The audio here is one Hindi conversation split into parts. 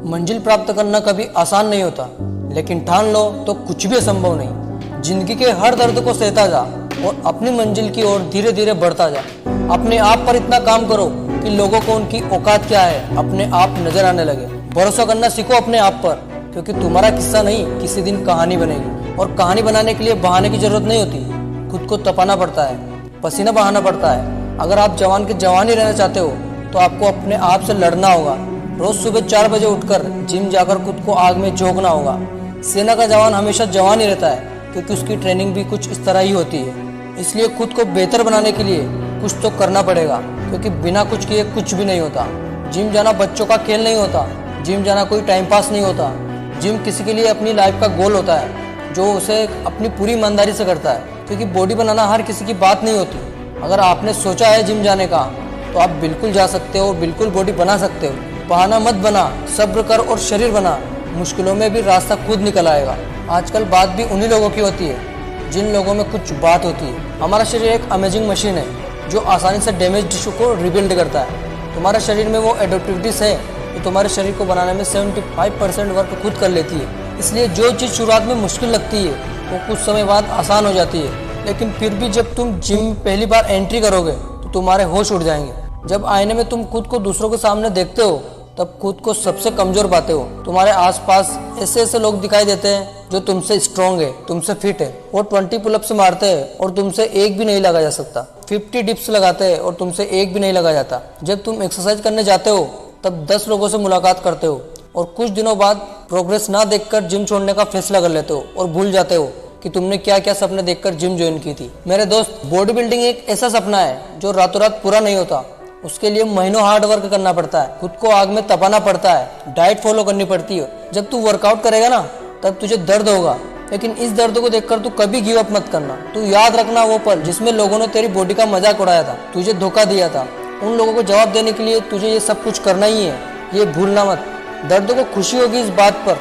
मंजिल प्राप्त करना कभी आसान नहीं होता, लेकिन ठान लो तो कुछ भी असंभव नहीं। जिंदगी के हर दर्द को सहता जा और अपनी मंजिल की ओर धीरे धीरे बढ़ता जा। अपने आप पर इतना काम करो कि लोगों को उनकी औकात क्या है अपने आप नजर आने लगे। भरोसा करना सीखो अपने आप पर, क्योंकि तुम्हारा किस्सा नहीं किसी दिन कहानी बनेगी। और कहानी बनाने के लिए बहाने की जरूरत नहीं होती, खुद को तपाना पड़ता है, पसीना बहाना पड़ता है। अगर आप जवान के जवान ही रहना चाहते हो तो आपको अपने आप से लड़ना होगा। रोज सुबह 4 बजे उठकर जिम जाकर खुद को आग में झोंकना होगा। सेना का जवान हमेशा जवान ही रहता है, क्योंकि उसकी ट्रेनिंग भी कुछ इस तरह ही होती है। इसलिए खुद को बेहतर बनाने के लिए कुछ तो करना पड़ेगा, क्योंकि बिना कुछ किए कुछ भी नहीं होता। जिम जाना बच्चों का खेल नहीं होता, जिम जाना कोई टाइम पास नहीं होता। जिम किसी के लिए अपनी लाइफ का गोल होता है, जो उसे अपनी पूरी ईमानदारी से करता है, क्योंकि बॉडी बनाना हर किसी की बात नहीं होती। अगर आपने सोचा है जिम जाने का तो आप बिल्कुल जा सकते हो, बिल्कुल बॉडी बना सकते हो। बहाना मत बना, सब्र कर और शरीर बना। मुश्किलों में भी रास्ता खुद निकल आएगा। आजकल बात भी उन्हीं लोगों की होती है जिन लोगों में कुछ बात होती है। हमारा शरीर एक अमेजिंग मशीन है जो आसानी से डैमेज टिश्यू को रिबिल्ड करता है। तुम्हारे शरीर में वो एडोप्टिविटीज है जो तुम्हारे शरीर को बनाने में 75% वर्क खुद कर लेती है। इसलिए जो चीज़ शुरुआत में मुश्किल लगती है वो कुछ समय बाद आसान हो जाती है। लेकिन फिर भी जब तुम जिम में पहली बार एंट्री करोगे तो तुम्हारे होश उड़ जाएंगे। जब आईने में तुम खुद को दूसरों के सामने देखते हो तब खुद को सबसे कमजोर पाते हो। तुम्हारे आसपास ऐसे ऐसे लोग दिखाई देते हैं जो तुमसे स्ट्रांग है, तुमसे फिट है, वो 20 पुलअप्स मारते हैं और तुमसे एक भी नहीं लगा जा सकता। 50 डिप्स लगाते हैं और तुमसे एक भी नहीं लगा जाता। जब तुम एक्सरसाइज करने जाते हो तब 10 लोगों से मुलाकात करते हो और कुछ दिनों बाद प्रोग्रेस ना देखकर जिम छोड़ने का फैसला कर लेते हो और भूल जाते हो कि तुमने क्या क्या सपने देखकर जिम ज्वाइन की थी। मेरे दोस्त, बॉडी बिल्डिंग एक ऐसा सपना है जो रातों रात पूरा नहीं होता। उसके लिए महीनों हार्ड वर्क करना पड़ता है, खुद को आग में तपाना पड़ता है, डाइट फॉलो करनी पड़ती है। जब तू वर्कआउट करेगा ना तब तुझे दर्द होगा, लेकिन इस दर्द को देखकर तू कभी गिव अप मत करना। तू याद रखना वो पल जिसमें लोगों ने तेरी बॉडी का मजाक उड़ाया था, तुझे धोखा दिया था। उन लोगों को जवाब देने के लिए तुझे ये सब कुछ करना ही है, ये भूलना मत। दर्द को खुशी होगी इस बात पर,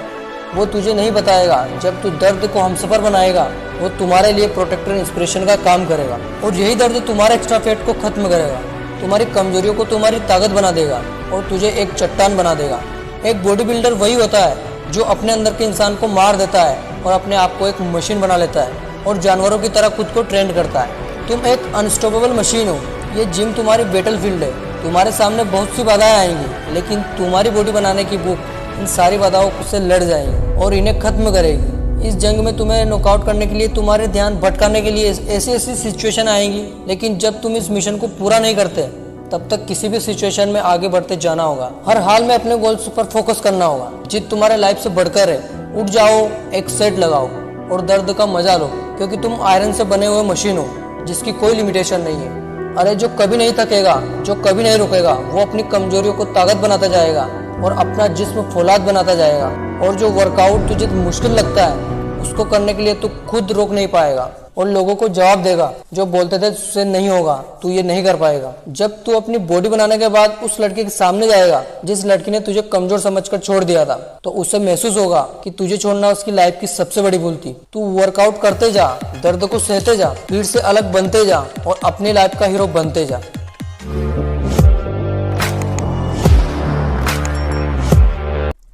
वो तुझे नहीं बताएगा। जब तू दर्द को हमसफर बनाएगा वो तुम्हारे लिए प्रोटेक्टर इंस्पिरेशन का काम करेगा। और यही दर्द तुम्हारे एक्स्ट्रा फैट को खत्म करेगा, तुम्हारी कमजोरियों को तुम्हारी ताकत बना देगा और तुझे एक चट्टान बना देगा। एक बॉडी बिल्डर वही होता है जो अपने अंदर के इंसान को मार देता है और अपने आप को एक मशीन बना लेता है और जानवरों की तरह खुद को ट्रेंड करता है। तुम एक अनस्टॉपेबल मशीन हो। ये जिम तुम्हारी बैटल फील्ड है। तुम्हारे सामने बहुत सी बाधाएं आएंगी, लेकिन तुम्हारी बॉडी बनाने की भूख इन सारी बाधाओं से लड़ जाएगी और इन्हें खत्म करेगी। इस जंग में तुम्हें नॉकआउट करने के लिए, तुम्हारे ध्यान भटकाने के लिए ऐसी ऐसी सिचुएशन आएंगी, लेकिन जब तुम इस मिशन को पूरा नहीं करते तब तक किसी भी सिचुएशन में आगे बढ़ते जाना होगा। हर हाल में अपने गोल्स पर फोकस करना होगा। जीत तुम्हारे लाइफ से बढ़कर है। उठ जाओ, एक सेट लगाओ और दर्द का मजा लो, क्योंकि तुम आयरन से बने हुए मशीन हो जिसकी कोई लिमिटेशन नहीं है। अरे जो कभी नहीं थकेगा, जो कभी नहीं रुकेगा, वो अपनी कमजोरियों को ताकत बनाता जाएगा और अपना जिस्म फौलाद बनाता जाएगा। और जो वर्कआउट तुझे मुश्किल लगता है उसको करने के लिए तू खुद रोक नहीं पाएगा और लोगों को जवाब देगा जो बोलते थे तुझसे नहीं होगा, तू ये नहीं कर पाएगा। जब तू अपनी बॉडी बनाने के बाद उस लड़के के सामने जाएगा जिस लड़की ने तुझे कमजोर समझकर छोड़ दिया था, तो उसे महसूस होगा कि तुझे छोड़ना उसकी लाइफ की सबसे बड़ी भूल थी। तू वर्कआउट करते जा, दर्द को सहते जा, भीड़ से अलग बनते जा और अपनी लाइफ का हीरो बनते जा।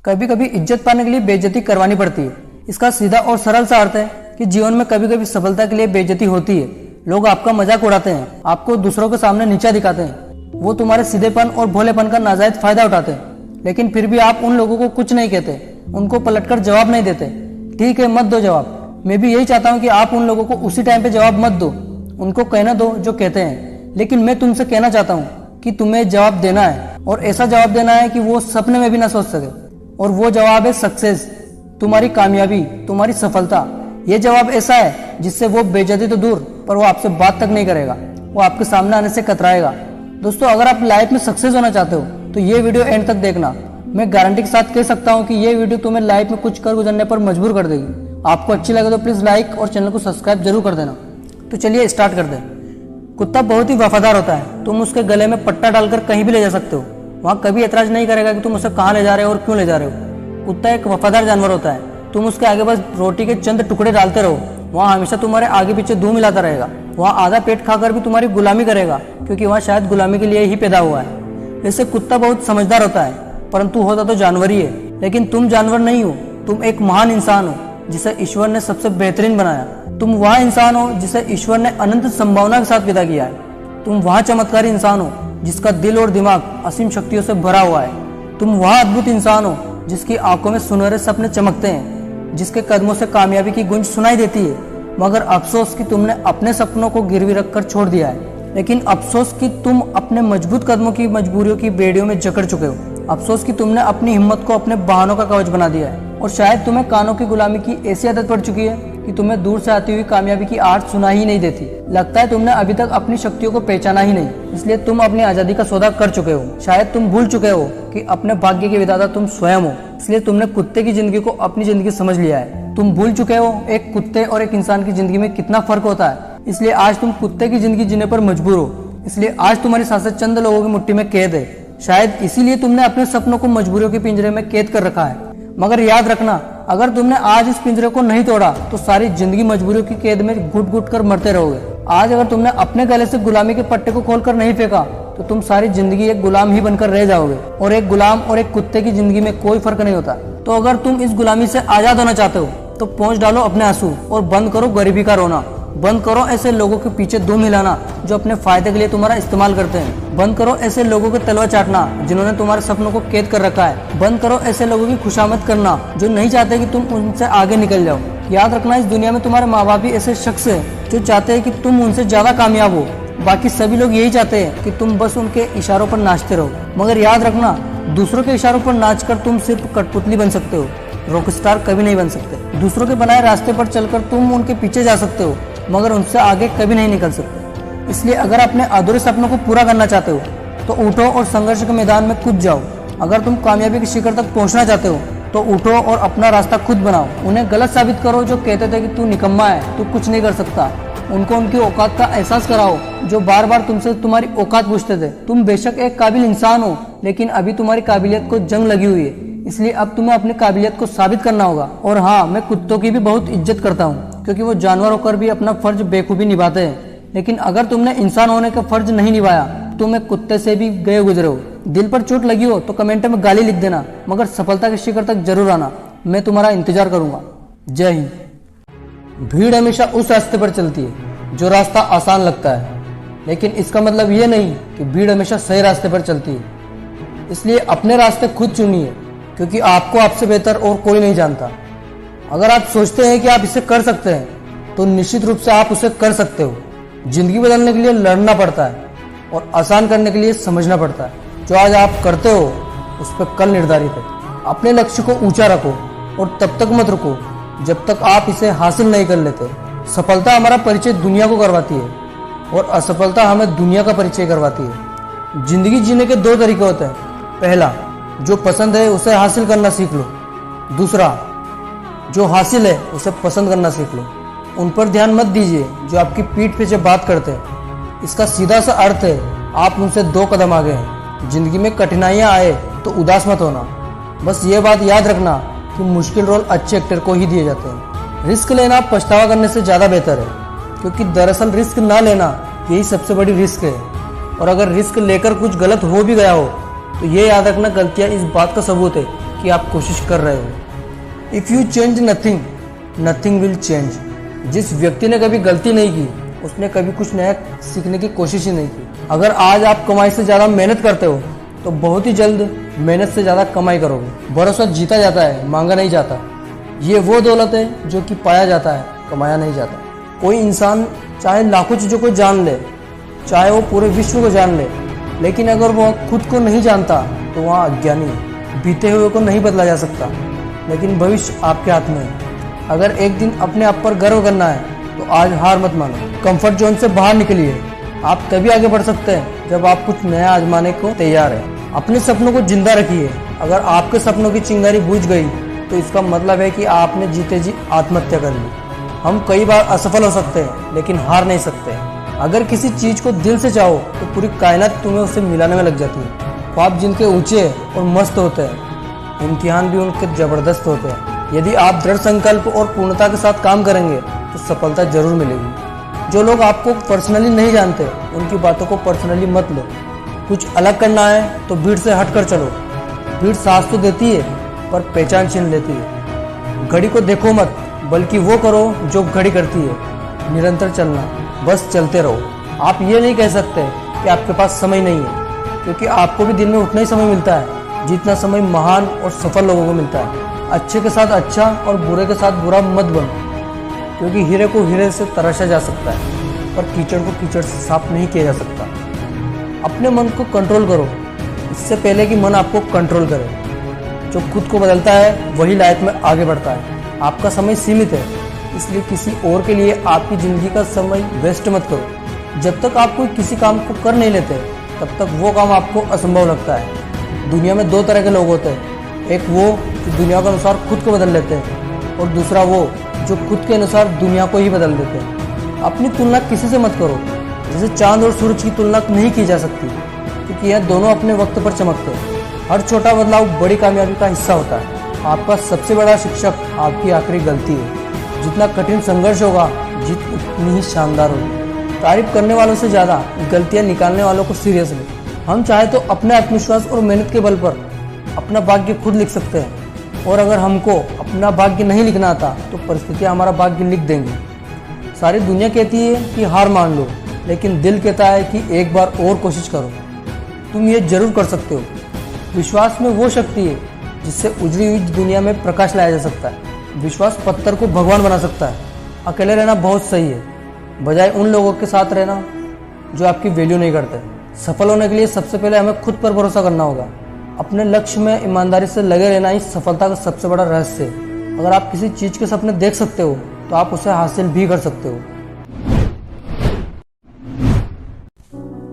कभी कभी इज्जत पाने के लिए बेइज्जती करवानी पड़ती है। इसका सीधा और सरल सा अर्थ है कि जीवन में कभी कभी सफलता के लिए बेइज्जती होती है। लोग आपका मजाक उड़ाते हैं, आपको दूसरों के सामने नीचा दिखाते हैं, वो तुम्हारे सीधेपन और भोलेपन का नाजायज फायदा उठाते हैं। लेकिन फिर भी आप उन लोगों को कुछ नहीं कहते, उनको पलटकर जवाब नहीं देते। ठीक है, मत दो जवाब। मैं भी यही चाहता हूँ कि आप उन लोगों को उसी टाइम पे जवाब मत दो, उनको कहना दो जो कहते हैं। लेकिन मैं तुमसे कहना चाहता हूँ कि तुम्हें जवाब देना है और ऐसा जवाब देना है कि वो सपने में भी ना सोच सके। और वो जवाब है सक्सेस, तुम्हारी कामयाबी, तुम्हारी सफलता। ये जवाब ऐसा है जिससे वो बेइज्जती तो दूर, पर वो आपसे बात तक नहीं करेगा, वो आपके सामने आने से कतराएगा। दोस्तों, अगर आप लाइफ में सक्सेस होना चाहते हो तो ये वीडियो एंड तक देखना। मैं गारंटी के साथ कह सकता हूँ कि ये वीडियो तुम्हें लाइफ में कुछ कर गुजरने पर मजबूर कर देगी। आपको अच्छी लगे तो प्लीज लाइक और चैनल को सब्सक्राइब जरूर कर देना। तो चलिए स्टार्ट कर दें। कुत्ता बहुत ही वफादार होता है। तुम उसके गले में पट्टा डालकर कहीं भी ले जा सकते हो, वहाँ कभी एतराज नहीं करेगा कि तुम उसे कहाँ ले जा रहे हो और क्यों ले जा रहे हो। कुत्ता एक वफादार जानवर होता है। तुम उसके आगे बस रोटी के चंद टुकड़े डालते रहो, वहाँ हमेशा तुम्हारे आगे पीछे धूम मिलाता रहेगा। वहाँ आधा पेट खाकर भी तुम्हारी गुलामी करेगा, क्योंकि वहाँ शायद गुलामी के लिए ही पैदा हुआ है। वैसे कुत्ता बहुत समझदार होता है, परंतु होता तो जानवर ही है। लेकिन तुम जानवर नहीं हो, तुम एक महान इंसान हो जिसे ईश्वर ने सबसे बेहतरीन बनाया। तुम वह इंसान हो जिसे ईश्वर ने अनंत संभावना के साथ पैदा किया है। तुम वह चमत्कारी इंसान हो जिसका दिल और दिमाग असीम शक्तियों से भरा हुआ है। तुम वह अद्भुत इंसान हो जिसकी आंखों में सुनहरे सपने चमकते हैं, जिसके कदमों से कामयाबी की गूंज सुनाई देती है। मगर अफसोस कि तुमने अपने सपनों को गिरवी रखकर छोड़ दिया है। लेकिन अफसोस कि तुम अपने मजबूत कदमों की मजबूरियों की बेड़ियों में जकड़ चुके हो। अफसोस कि तुमने अपनी हिम्मत को अपने बहानों का कवच बना दिया है। और शायद तुम्हें कानों की गुलामी की ऐसी आदत पड़ चुकी है कि तुम्हें दूर से आती हुई कामयाबी की आहट सुनाई ही नहीं देती। लगता है तुमने अभी तक अपनी शक्तियों को पहचाना ही नहीं, इसलिए तुम अपनी आजादी का सौदा कर चुके हो। शायद तुम भूल चुके हो कि अपने भाग्य के विधाता तुम स्वयं हो, इसलिए तुमने कुत्ते की जिंदगी को अपनी जिंदगी समझ लिया है। तुम भूल चुके हो एक कुत्ते और एक इंसान की जिंदगी में कितना फर्क होता है, इसलिए आज तुम कुत्ते की जिंदगी जीने पर मजबूर हो। इसलिए आज तुम्हारी सांसें चंद लोगों की मुट्ठी में कैद है। शायद इसीलिए तुमने अपने सपनों को मजबूरियों के पिंजरे में कैद कर रखा है। मगर याद रखना, अगर तुमने आज इस पिंजरे को नहीं तोड़ा तो सारी जिंदगी मजबूरियों की कैद में घुट घुट कर मरते रहोगे। आज अगर तुमने अपने गले से गुलामी के पट्टे को खोलकर नहीं फेंका तो तुम सारी जिंदगी एक गुलाम ही बनकर रह जाओगे। और एक गुलाम और एक कुत्ते की जिंदगी में कोई फर्क नहीं होता। तो अगर तुम इस गुलामी से आजाद होना चाहते हो तो पोंछ डालो अपने आंसू और बंद करो गरीबी का रोना। बंद करो ऐसे लोगों के पीछे दुम हिलाना जो अपने फायदे के लिए तुम्हारा इस्तेमाल करते हैं। बंद करो ऐसे लोगों के तलवा चाटना जिन्होंने तुम्हारे सपनों को कैद कर रखा है। बंद करो ऐसे लोगों की खुशामद करना जो नहीं चाहते कि तुम उनसे आगे निकल जाओ। याद रखना, इस दुनिया में तुम्हारे माँ बाप भी ऐसे शख्स हैं जो चाहते हैं कि तुम उनसे ज्यादा कामयाब हो। बाकी सभी लोग यही चाहते हैं कि तुम बस उनके इशारों पर नाचते रहो। मगर याद रखना, दूसरों के इशारों पर नाचकर तुम सिर्फ कठपुतली बन सकते हो, रॉकस्टार कभी नहीं बन सकते। दूसरों के बनाए रास्ते पर चलकर तुम उनके पीछे जा सकते हो, मगर उनसे आगे कभी नहीं निकल सकते। इसलिए अगर अपने अधूरे सपनों को पूरा करना चाहते हो तो उठो और संघर्ष के मैदान में कूद जाओ। अगर तुम कामयाबी के शिखर तक पहुंचना चाहते हो तो उठो और अपना रास्ता खुद बनाओ। उन्हें गलत साबित करो जो कहते थे कि तू निकम्मा है, तू कुछ नहीं कर सकता। उनको उनकी औकात का एहसास कराओ जो बार बार तुमसे तुम्हारी औकात पूछते थे। तुम बेशक एक काबिल इंसान हो, लेकिन अभी तुम्हारी काबिलियत को जंग लगी हुई है, इसलिए अब तुम्हें अपनी काबिलियत को साबित करना होगा। और हाँ, मैं कुत्तों की भी बहुत इज्जत करता हूँ क्योंकि वो जानवर होकर भी अपना फर्ज बेखूबी निभाते हैं। लेकिन अगर तुमने इंसान होने का फर्ज नहीं निभाया तो तुम एक कुत्ते से भी गए गुजरे हो। दिल पर चोट लगी हो तो कमेंट में गाली लिख देना, मगर सफलता के शिखर तक जरूर आना। मैं तुम्हारा इंतजार करूंगा। जय हिंद। भीड़ हमेशा उस रास्ते पर चलती है जो रास्ता आसान लगता है, लेकिन इसका मतलब ये नहीं कि भीड़ हमेशा सही रास्ते पर चलती है। इसलिए अपने रास्ते खुद चुनिए क्योंकि आपको आपसे बेहतर और कोई नहीं जानता। अगर आप सोचते हैं कि आप इसे कर सकते हैं तो निश्चित रूप से आप उसे कर सकते हो। जिंदगी बदलने के लिए लड़ना पड़ता है और आसान करने के लिए समझना पड़ता है। जो आज आप करते हो उस पर कल निर्धारित है। अपने लक्ष्य को ऊंचा रखो और तब तक मत रुको जब तक आप इसे हासिल नहीं कर लेते। सफलता हमारा परिचय दुनिया को करवाती है और असफलता हमें दुनिया का परिचय करवाती है। जिंदगी जीने के दो तरीके होते हैं। पहला, जो पसंद है उसे हासिल करना सीख लो। दूसरा, जो हासिल है उसे पसंद करना सीख लो। उन पर ध्यान मत दीजिए जो आपकी पीठ पीछे बात करते हैं। इसका सीधा सा अर्थ है आप उनसे 2 कदम आगे हैं। जिंदगी में कठिनाइयां आए तो उदास मत होना। बस ये बात याद रखना कि मुश्किल रोल अच्छे एक्टर को ही दिए जाते हैं। रिस्क लेना पछतावा करने से ज़्यादा बेहतर है, क्योंकि दरअसल रिस्क ना लेना यही सबसे बड़ी रिस्क है। और अगर रिस्क लेकर कुछ गलत हो भी गया हो तो ये याद रखना, गलतियाँ इस बात का सबूत है कि आप कोशिश कर रहे हो। If you change nothing, nothing will change. जिस व्यक्ति ने कभी गलती नहीं की उसने कभी कुछ नया सीखने की कोशिश ही नहीं की। अगर आज आप कमाई से ज़्यादा मेहनत करते हो तो बहुत ही जल्द मेहनत से ज़्यादा कमाई करोगे। भरोसा जीता जाता है, मांगा नहीं जाता। ये वो दौलत है जो कि पाया जाता है, कमाया नहीं जाता। कोई इंसान चाहे लाखों चीज़ों को जान ले, चाहे वो पूरे विश्व को जान ले, लेकिन अगर वो खुद को नहीं जानता तो वहाँ अज्ञानी है। बीते हुए को नहीं बदला जा सकता, लेकिन भविष्य आपके हाथ में है। अगर एक दिन अपने आप पर गर्व करना है तो आज हार मत मानो। कंफर्ट जोन से बाहर निकलिए। आप तभी आगे बढ़ सकते हैं जब आप कुछ नया आजमाने को तैयार हैं। अपने सपनों को जिंदा रखिए। अगर आपके सपनों की चिंगारी बुझ गई तो इसका मतलब है कि आपने जीते जी आत्महत्या कर ली। हम कई बार असफल हो सकते हैं लेकिन हार नहीं सकते। अगर किसी चीज को दिल से चाहो तो पूरी कायनात तुम्हें उसे मिलाने में लग जाती है। ख्वाब जिनके ऊंचे और मस्त होते हैं, इम्तिहान भी उनके जबरदस्त होते हैं। यदि आप दृढ़ संकल्प और पूर्णता के साथ काम करेंगे तो सफलता जरूर मिलेगी। जो लोग आपको पर्सनली नहीं जानते उनकी बातों को पर्सनली मत लो। कुछ अलग करना है तो भीड़ से हट कर चलो। भीड़ साथ तो देती है पर पहचान छीन लेती है। घड़ी को देखो मत, बल्कि वो करो जो घड़ी करती है। निरंतर चलना, बस चलते रहो। आप ये नहीं कह सकते कि आपके पास समय नहीं है, क्योंकि आपको भी दिन में उतना ही समय मिलता है जितना समय महान और सफल लोगों को मिलता है। अच्छे के साथ अच्छा और बुरे के साथ बुरा मत बनो, क्योंकि हीरे को हीरे से तराशा जा सकता है, पर कीचड़ को कीचड़ से साफ नहीं किया जा सकता। अपने मन को कंट्रोल करो, इससे पहले कि मन आपको कंट्रोल करे। जो खुद को बदलता है वही लाइफ में आगे बढ़ता है। आपका समय सीमित है, इसलिए किसी और के लिए आपकी ज़िंदगी का समय वेस्ट मत करो। जब तक आप कोई किसी काम को कर नहीं लेते, तब तक वो काम आपको असंभव लगता है। दुनिया में दो तरह के लोग होते हैं, एक वो जो दुनिया के अनुसार खुद को बदल लेते हैं, और दूसरा वो जो खुद के अनुसार दुनिया को ही बदल देते हैं। अपनी तुलना किसी से मत करो। जैसे चांद और सूरज की तुलना नहीं की जा सकती, क्योंकि यह दोनों अपने वक्त पर चमकते हैं। हर छोटा बदलाव बड़ी कामयाबी का हिस्सा होता है। आपका सबसे बड़ा शिक्षक आपकी आखिरी गलती है। जितना कठिन संघर्ष होगा, जीत उतनी ही शानदार होगी। तारीफ करने वालों से ज़्यादा गलतियां निकालने वालों को सीरियस लें। हम चाहे तो अपने आत्मविश्वास और मेहनत के बल पर अपना भाग्य खुद लिख सकते हैं, और अगर हमको अपना भाग्य नहीं लिखना आता तो परिस्थितियाँ हमारा भाग्य लिख देंगी। सारी दुनिया कहती है कि हार मान लो, लेकिन दिल कहता है कि एक बार और कोशिश करो। तुम ये जरूर कर सकते हो। विश्वास में वो शक्ति है जिससे उजड़ी हुई दुनिया में प्रकाश लाया जा सकता है। विश्वास पत्थर को भगवान बना सकता है। अकेले रहना बहुत सही है, बजाय उन लोगों के साथ रहना जो आपकी वैल्यू नहीं करते। सफल होने के लिए सबसे पहले हमें खुद पर भरोसा करना होगा। अपने लक्ष्य में ईमानदारी से लगे रहना ही सफलता का सबसे बड़ा रहस्य है। अगर आप किसी चीज़ के सपने देख सकते हो तो आप उसे हासिल भी कर सकते हो।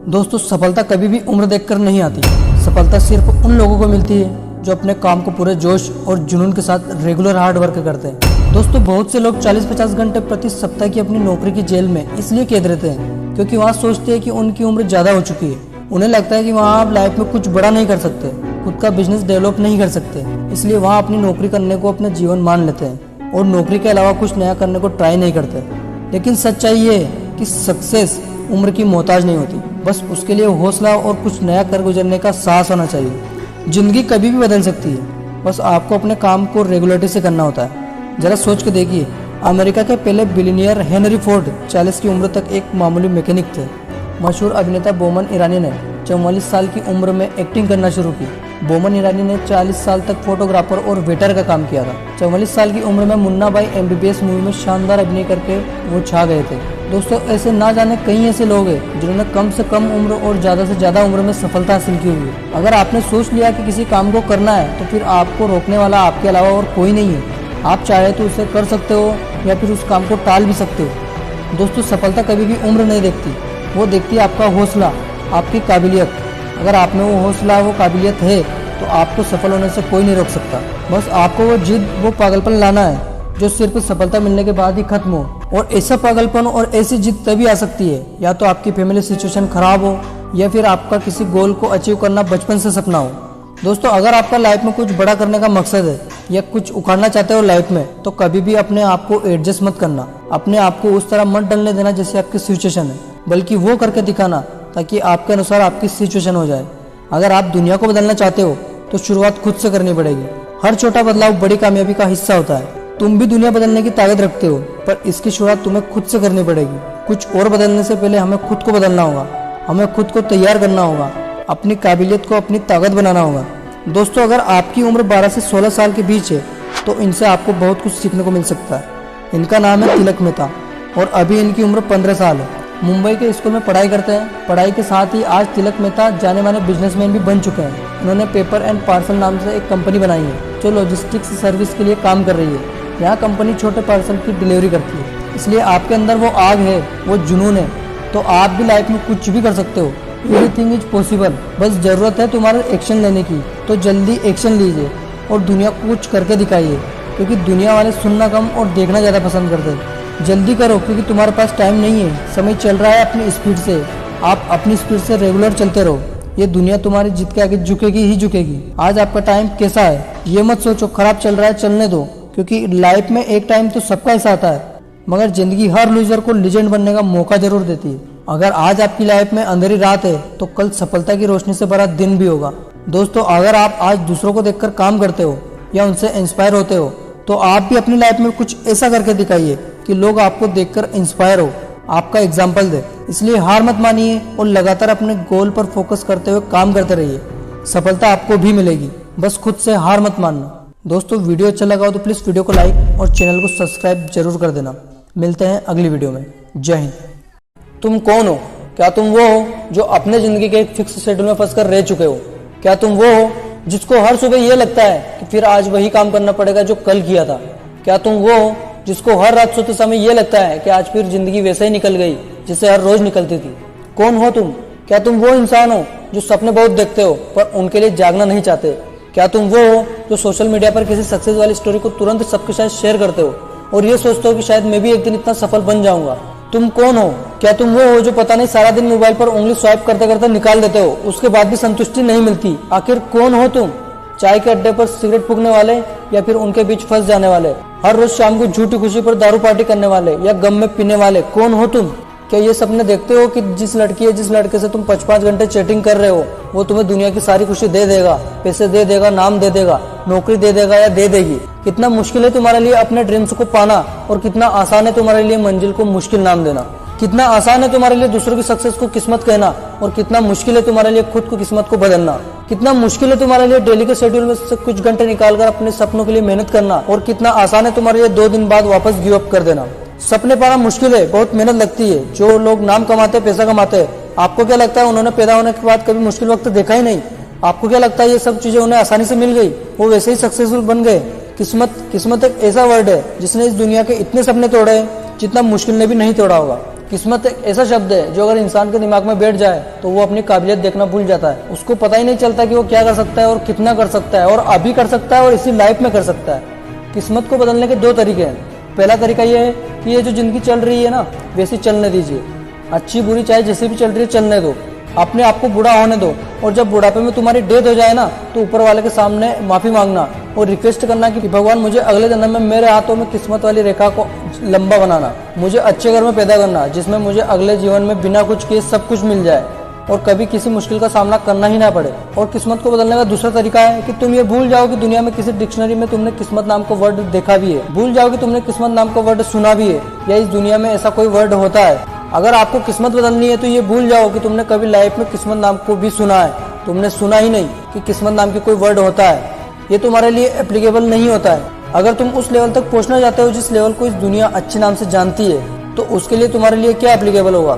दोस्तों, सफलता कभी भी उम्र देखकर नहीं आती। सफलता सिर्फ उन लोगों को मिलती है जो अपने काम को पूरे जोश और जुनून के साथ रेगुलर हार्ड वर्क करते हैं। दोस्तों, बहुत से लोग 40-50 घंटे प्रति सप्ताह की अपनी नौकरी की जेल में इसलिए कैद रहते हैं क्योंकि वहाँ सोचते हैं कि उनकी उम्र ज़्यादा हो चुकी है। उन्हें लगता है कि वहाँ आप लाइफ में कुछ बड़ा नहीं कर सकते, खुद का बिजनेस डेवलप नहीं कर सकते, इसलिए वहाँ अपनी नौकरी करने को अपना जीवन मान लेते हैं और नौकरी के अलावा कुछ नया करने को ट्राई नहीं करते। लेकिन सच्चाई ये है कि सक्सेस उम्र की मोहताज नहीं होती, बस उसके लिए हौसला और कुछ नया कर गुजरने का साहस होना चाहिए। जिंदगी कभी भी बदल सकती है, बस आपको अपने काम को रेगुलरिटी से करना होता है। जरा सोच के देखिए, अमेरिका के पहले बिलियनियर हेनरी फोर्ड 40 की उम्र तक एक मामूली मैकेनिक थे। मशहूर अभिनेता बोमन ईरानी ने 44 साल की उम्र में एक्टिंग करना शुरू की। बोमन ईरानी ने 40 साल तक फोटोग्राफर और वेटर का काम किया था। 44 साल की उम्र में मुन्ना भाई MBBS मूवी में शानदार अभिनय करके वो छा गए थे। दोस्तों, ऐसे ना जाने कई ऐसे लोग हैं जिन्होंने कम से कम उम्र और ज़्यादा से ज़्यादा उम्र में सफलता हासिल की हुई है। अगर आपने सोच लिया कि किसी काम को करना है तो फिर आपको रोकने वाला आपके अलावा और कोई नहीं है। आप चाहे तो उसे कर सकते हो या फिर उस काम को टाल भी सकते हो। दोस्तों, सफलता कभी भी उम्र नहीं देखती, वो देखती है आपका हौसला, आपकी काबिलियत। अगर आप में वो हौसला, वो काबिलियत है तो आपको सफल होने से कोई नहीं रोक सकता। बस आपको वो जिद, वो पागलपन लाना है जो सिर्फ सफलता मिलने के बाद ही खत्म हो। और ऐसा पागलपन और ऐसी जिद तभी आ सकती है या तो आपकी फैमिली सिचुएशन खराब हो या फिर आपका किसी गोल को अचीव करना बचपन से सपना हो। दोस्तों, अगर आपका लाइफ में कुछ बड़ा करने का मकसद है या कुछ उखाड़ना चाहते हो लाइफ में, तो कभी भी अपने आप को एडजस्ट मत करना। अपने आप को उस तरह मत डलने देना जैसे आपकी सिचुएशन है, बल्कि वो करके दिखाना ताकि आपके अनुसार आपकी सिचुएशन हो जाए। अगर आप दुनिया को बदलना चाहते हो तो शुरुआत खुद से करनी पड़ेगी। हर छोटा बदलाव बड़ी कामयाबी का हिस्सा होता है। तुम भी दुनिया बदलने की ताकत रखते हो, पर इसकी शुरुआत तुम्हें खुद से करनी पड़ेगी। कुछ और बदलने से पहले हमें खुद को बदलना होगा, हमें खुद को तैयार करना होगा, अपनी काबिलियत को अपनी ताकत बनाना होगा। दोस्तों, अगर आपकी उम्र 12 से 16 साल के बीच है तो इनसे आपको बहुत कुछ सीखने को मिल सकता है। इनका नाम है तिलक मेहता और अभी इनकी उम्र 15 साल है। मुंबई के स्कूल में पढ़ाई करते हैं। पढ़ाई के साथ ही आज तिलक मेहता जाने माने बिजनेसमैन भी बन चुके हैं। उन्होंने पेपर एंड पार्सल नाम से एक कंपनी बनाई है जो लॉजिस्टिक्स सर्विस के लिए काम कर रही है। यहाँ कंपनी छोटे पार्सल की डिलीवरी करती है। इसलिए आपके अंदर वो आग है, वो जुनून है, तो आप भी लाइफ में कुछ भी कर सकते हो। Everything is possible. बस जरूरत है तुम्हारे एक्शन लेने की, तो जल्दी एक्शन लीजिए और दुनिया को कुछ करके दिखाइए, क्योंकि दुनिया वाले सुनना कम और देखना ज़्यादा पसंद करते हैं। जल्दी करो, क्योंकि तुम्हारे पास टाइम नहीं है। समय चल रहा है अपनी स्पीड से। आप अपनी स्पीड से रेगुलर चलते रहो। ये दुनिया तुम्हारी जीत के आगे झुकेगी ही झुकेगी। आज आपका टाइम कैसा है ये मत सोचो, खराब चल रहा है चलने दो, क्योंकि लाइफ में एक टाइम तो सबका ऐसा आता है, मगर जिंदगी हर लूजर को लीजेंड बनने का मौका जरूर देती है। अगर आज आपकी लाइफ में अंधेरी रात है तो कल सफलता की रोशनी से भरा दिन भी होगा। दोस्तों, अगर आप आज दूसरों को देखकर काम करते हो या उनसे इंस्पायर होते हो तो आप भी अपनी लाइफ में कुछ ऐसा करके दिखाइए कि लोग आपको देखकर इंस्पायर हो, आपका एग्जाम्पल दे। इसलिए हार मत मानिए और लगातार अपने गोल पर फोकस करते हुए काम करते रहिए। सफलता आपको भी मिलेगी, बस खुद से हार मत मानना। दोस्तों, वीडियो अच्छा लगा हो तो प्लीज़ वीडियो को लाइक और चैनल को सब्सक्राइब जरूर कर देना। मिलते हैं अगली वीडियो में। जय हिंद। तुम कौन हो? क्या तुम वो हो जो अपने जिंदगी के एक फिक्स शेड्यूल में फंसकर रह चुके हो? क्या तुम वो हो जिसको हर सुबह ये लगता है कि फिर आज वही काम करना पड़ेगा जो कल किया था? क्या तुम वो हो जिसको हर रात सोते समय ये लगता है कि आज फिर जिंदगी वैसे ही निकल गई जिससे हर रोज निकलती थी? कौन हो तुम? क्या तुम वो इंसान हो जो सपने बहुत देखते हो पर उनके लिए जागना नहीं चाहते? क्या तुम वो हो जो सोशल मीडिया पर किसी सक्सेस वाली स्टोरी को तुरंत सबके साथ शेयर करते हो और ये सोचते हो कि शायद मैं भी एक दिन इतना सफल बन जाऊंगा? तुम कौन हो? क्या तुम वो हो जो पता नहीं सारा दिन मोबाइल पर उंगली स्वाइप करते करते निकाल देते हो, उसके बाद भी संतुष्टि नहीं मिलती? आखिर कौन हो तुम? चाय के अड्डे पर सिगरेट फूकने वाले या फिर उनके बीच फंस जाने वाले? हर रोज शाम को झूठी खुशी पर दारू पार्टी करने वाले या गम में पीने वाले? कौन हो तुम? क्या ये सपने देखते हो कि जिस लड़की या जिस लड़के से तुम 5-5 घंटे चैटिंग कर रहे हो वो तुम्हें दुनिया की सारी खुशी दे देगा, पैसे दे देगा, नाम दे देगा, नौकरी दे देगा या दे देगी? कितना मुश्किल है तुम्हारे लिए अपने ड्रीम्स को पाना और कितना आसान है तुम्हारे लिए मंजिल को मुश्किल नाम देना। कितना आसान है तुम्हारे लिए दूसरों की सक्सेस को किस्मत कहना और कितना मुश्किल है तुम्हारे लिए खुद को किस्मत को बदलना। कितना मुश्किल है तुम्हारे लिए डेली के शेड्यूल में से कुछ घंटे निकालकर अपने सपनों के लिए मेहनत करना और कितना आसान है तुम्हारे लिए 2 दिन बाद वापस गिव अप कर देना। सपने पाना मुश्किल है, बहुत मेहनत लगती है। जो लोग नाम कमाते, पैसा कमाते हैं, आपको क्या लगता है उन्होंने पैदा होने के बाद कभी मुश्किल वक्त देखा ही नहीं? आपको क्या लगता है ये सब चीजें उन्हें आसानी से मिल गई, वो वैसे ही सक्सेसफुल बन गए? किस्मत एक ऐसा वर्ड है जिसने इस दुनिया के इतने सपने तोड़े जितना मुश्किल ने भी नहीं तोड़ा होगा। किस्मत एक ऐसा शब्द है जो अगर इंसान के दिमाग में बैठ जाए तो वो अपनी काबिलियत देखना भूल जाता है। उसको पता ही नहीं चलता कि वो क्या कर सकता है और कितना कर सकता है और अभी कर सकता है और इसी लाइफ में कर सकता है। किस्मत को बदलने के 2 तरीके हैं। पहला तरीका ये है कि ये जो जिंदगी चल रही है ना वैसी चलने दीजिए। अच्छी बुरी चाहे जैसी भी चल रही है चलने दो, अपने आप को बूढ़ा होने दो और जब बुढ़ापे में तुम्हारी डेथ हो जाए ना तो ऊपर वाले के सामने माफी मांगना और रिक्वेस्ट करना कि भगवान मुझे अगले जन्म में मेरे हाथों में किस्मत वाली रेखा को लंबा बनाना, मुझे अच्छे घर में पैदा करना जिसमें मुझे अगले जीवन में बिना कुछ किए सब कुछ मिल जाए और कभी किसी मुश्किल का सामना करना ही ना पड़े। और किस्मत को बदलने का दूसरा तरीका है कि तुम ये भूल जाओ कि दुनिया में किसी डिक्शनरी में तुमने किस्मत नाम का वर्ड देखा भी है, भूल जाओ कि तुमने किस्मत नाम का वर्ड सुना भी है या इस दुनिया में ऐसा कोई वर्ड होता है। अगर आपको किस्मत बदलनी है तो ये भूल जाओ कि तुमने कभी लाइफ में किस्मत नाम को भी सुना है। तुमने सुना ही नहीं कि किस्मत नाम की कोई वर्ड होता है। ये तुम्हारे लिए एप्लीकेबल नहीं होता है। अगर तुम उस लेवल तक पहुंचना चाहते हो जिस लेवल को इस दुनिया अच्छे नाम से जानती है तो उसके लिए तुम्हारे लिए क्या एप्लीकेबल होगा?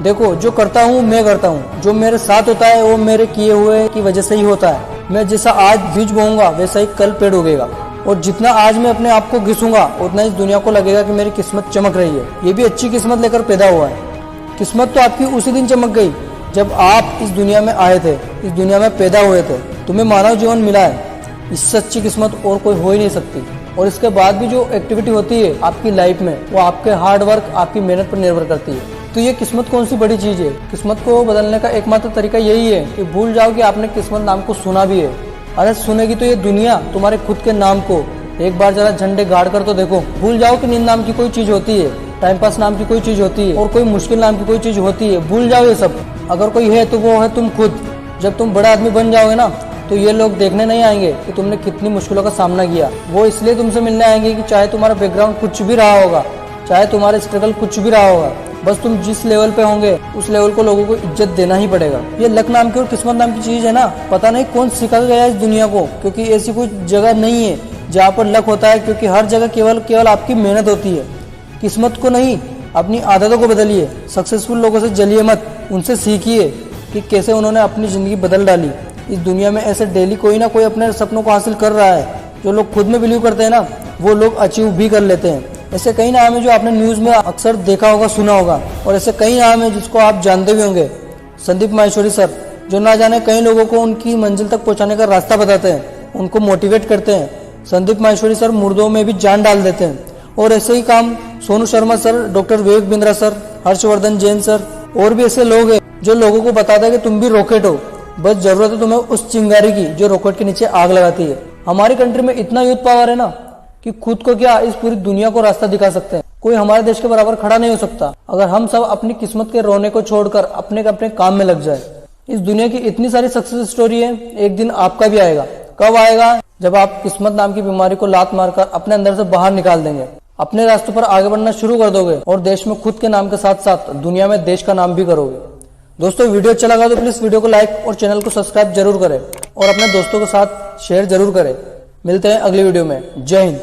देखो, जो करता हूँ मैं करता हूँ, जो मेरे साथ होता है वो मेरे किए हुए की वजह से ही होता है। मैं जैसा आज बीज बोऊंगा वैसा ही कल पेड़ उगेगा और जितना आज मैं अपने आप को घिसूंगा उतना इस दुनिया को लगेगा कि मेरी किस्मत चमक रही है। ये भी अच्छी किस्मत लेकर पैदा हुआ है। किस्मत तो आपकी उसी दिन चमक गई जब आप इस दुनिया में आए थे, इस दुनिया में पैदा हुए थे, तुम्हें मानव जीवन मिला है। इससे अच्छी किस्मत और कोई हो ही नहीं सकती। और इसके बाद भी जो एक्टिविटी होती है आपकी लाइफ में वो आपके हार्ड वर्क, आपकी मेहनत पर निर्भर करती है। तो ये किस्मत कौन सी बड़ी चीज है? किस्मत को बदलने का एकमात्र तरीका यही है कि भूल जाओ कि आपने किस्मत नाम को सुना भी है। अरे सुनेगी तो ये दुनिया तुम्हारे खुद के नाम को। एक बार जरा झंडे गाड़ कर तो देखो। भूल जाओ कि नींद नाम की कोई चीज होती है, टाइम पास नाम की कोई चीज होती है और कोई मुश्किल नाम की कोई चीज होती है। भूल जाओ ये सब। अगर कोई है तो वो है तुम खुद। जब तुम बड़ा आदमी बन जाओगे ना तो ये लोग देखने नहीं आएंगे कि तुमने कितनी मुश्किलों का सामना किया। वो इसलिए तुमसे मिलने आएंगे कि चाहे तुम्हारा बैकग्राउंड कुछ भी रहा होगा, चाहे तुम्हारा स्ट्रगल कुछ भी रहा होगा, बस तुम जिस लेवल पे होंगे उस लेवल को लोगों को इज्जत देना ही पड़ेगा। ये लक नाम की और किस्मत नाम की चीज है ना, पता नहीं कौन सिखा गया इस दुनिया को, क्योंकि ऐसी कोई जगह नहीं है जहाँ पर लक होता है, क्योंकि हर जगह केवल आपकी मेहनत होती है। किस्मत को नहीं, अपनी आदतों को बदलिए। सक्सेसफुल लोगों से जलिए मत, उनसे सीखिए कि कैसे उन्होंने अपनी जिंदगी बदल डाली। इस दुनिया में ऐसे डेली कोई ना कोई अपने सपनों को हासिल कर रहा है। जो लोग खुद में बिलीव करते हैं ना वो लोग अचीव भी कर लेते हैं। ऐसे कई नाम है जो आपने न्यूज में अक्सर देखा होगा, सुना होगा, और ऐसे कई नाम है जिसको आप जानते भी होंगे। संदीप माहेश्वरी सर, जो ना जाने कई लोगों को उनकी मंजिल तक पहुंचाने का रास्ता बताते हैं, उनको मोटिवेट करते हैं। संदीप माहेश्वरी सर मुर्दों में भी जान डाल देते हैं। और ऐसे ही काम Sonu Sharma sir, doctor Vivek Bindra sir, Harshvardhan Jain sir और भी ऐसे लोग हैं जो लोगों को बताते हैं कि तुम भी रॉकेट हो, बस जरूरत है तुम्हें उस चिंगारी की जो रॉकेट के नीचे आग लगाती है। हमारी कंट्री में इतना यूथ पावर है ना कि खुद को क्या इस पूरी दुनिया को रास्ता दिखा सकते हैं। कोई हमारे देश के बराबर खड़ा नहीं हो सकता अगर हम सब अपनी किस्मत के रोने को छोड़कर अपने अपने काम में लग जाए। इस दुनिया की इतनी सारी सक्सेस स्टोरी है, एक दिन आपका भी आएगा। कब आएगा? जब आप किस्मत नाम की बीमारी को लात मारकर अपने अंदर से बाहर निकाल देंगे, अपने रास्तों पर आगे बढ़ना शुरू कर दोगे और देश में खुद के नाम के साथ साथ दुनिया में देश का नाम भी करोगे। दोस्तों, वीडियो अच्छा लगा तो प्लीज वीडियो को लाइक और चैनल को सब्सक्राइब जरूर करें और अपने दोस्तों के साथ शेयर जरूर करें। मिलते हैं अगली वीडियो में। जय हिंद।